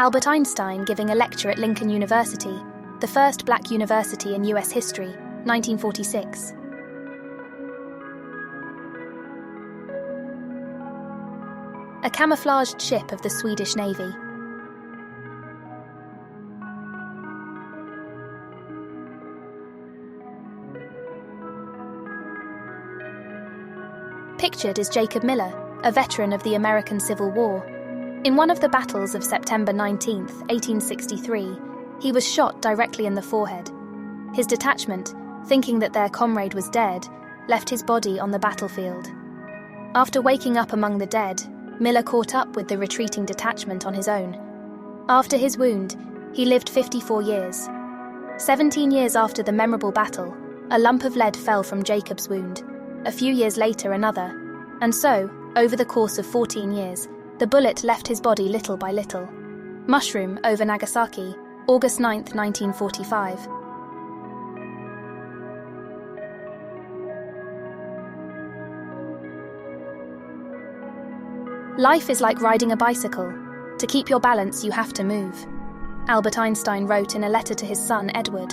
Albert Einstein giving a lecture at Lincoln University, the first black university in US history, 1946. A camouflaged ship of the Swedish Navy. Pictured is Jacob Miller, a veteran of the American Civil War. In one of the battles of September 19, 1863, he was shot directly in the forehead. His detachment, thinking that their comrade was dead, left his body on the battlefield. After waking up among the dead, Miller caught up with the retreating detachment on his own. After his wound, he lived 54 years. 17 years after the memorable battle, a lump of lead fell from Jacob's wound. A few years later, another. And so, over the course of 14 years, the bullet left his body little by little. Mushroom over Nagasaki, August 9, 1945. Life is like riding a bicycle. To keep your balance, you have to move. Albert Einstein wrote in a letter to his son, Edward.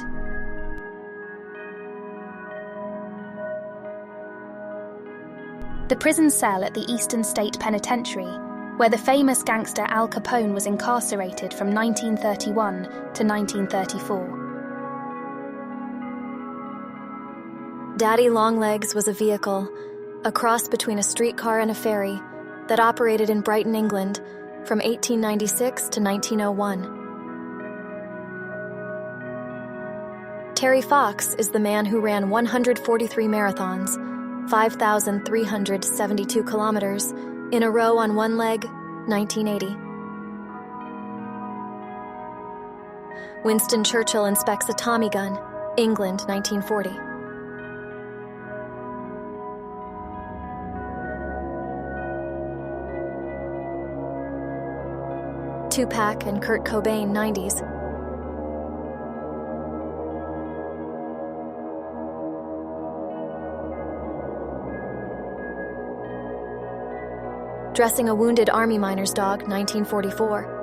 The prison cell at the Eastern State Penitentiary, where the famous gangster Al Capone was incarcerated from 1931 to 1934. Daddy Longlegs was a vehicle, a cross between a streetcar and a ferry, that operated in Brighton, England, from 1896 to 1901. Terry Fox is the man who ran 143 marathons, 5,372 kilometers, in a row on one leg, 1980. Winston Churchill inspects a Tommy gun, England, 1940. Tupac and Kurt Cobain, 90s. Dressing a wounded Army miner's dog, 1944.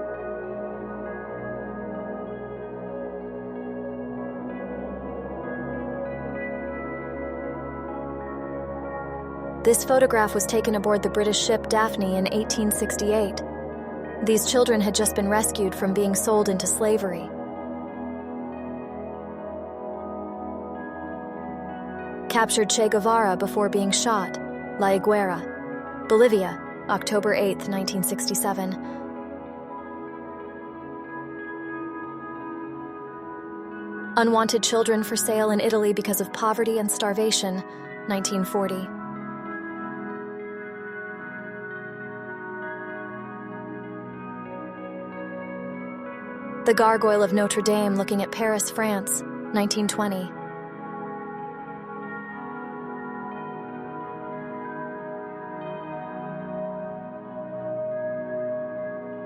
This photograph was taken aboard the British ship Daphne in 1868. These children had just been rescued from being sold into slavery. Captured Che Guevara before being shot, La Higuera, Bolivia, October 8, 1967. Unwanted children for sale in Italy because of poverty and starvation, 1940. The Gargoyle of Notre Dame looking at Paris, France, 1920.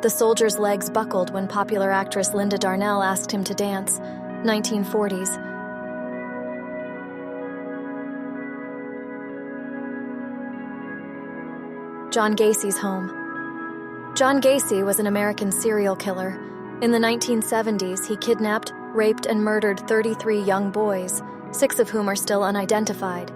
The soldier's legs buckled when popular actress Linda Darnell asked him to dance, 1940s. John Gacy's home. John Gacy was an American serial killer. In the 1970s, he kidnapped, raped, and murdered 33 young boys, 6 of whom are still unidentified.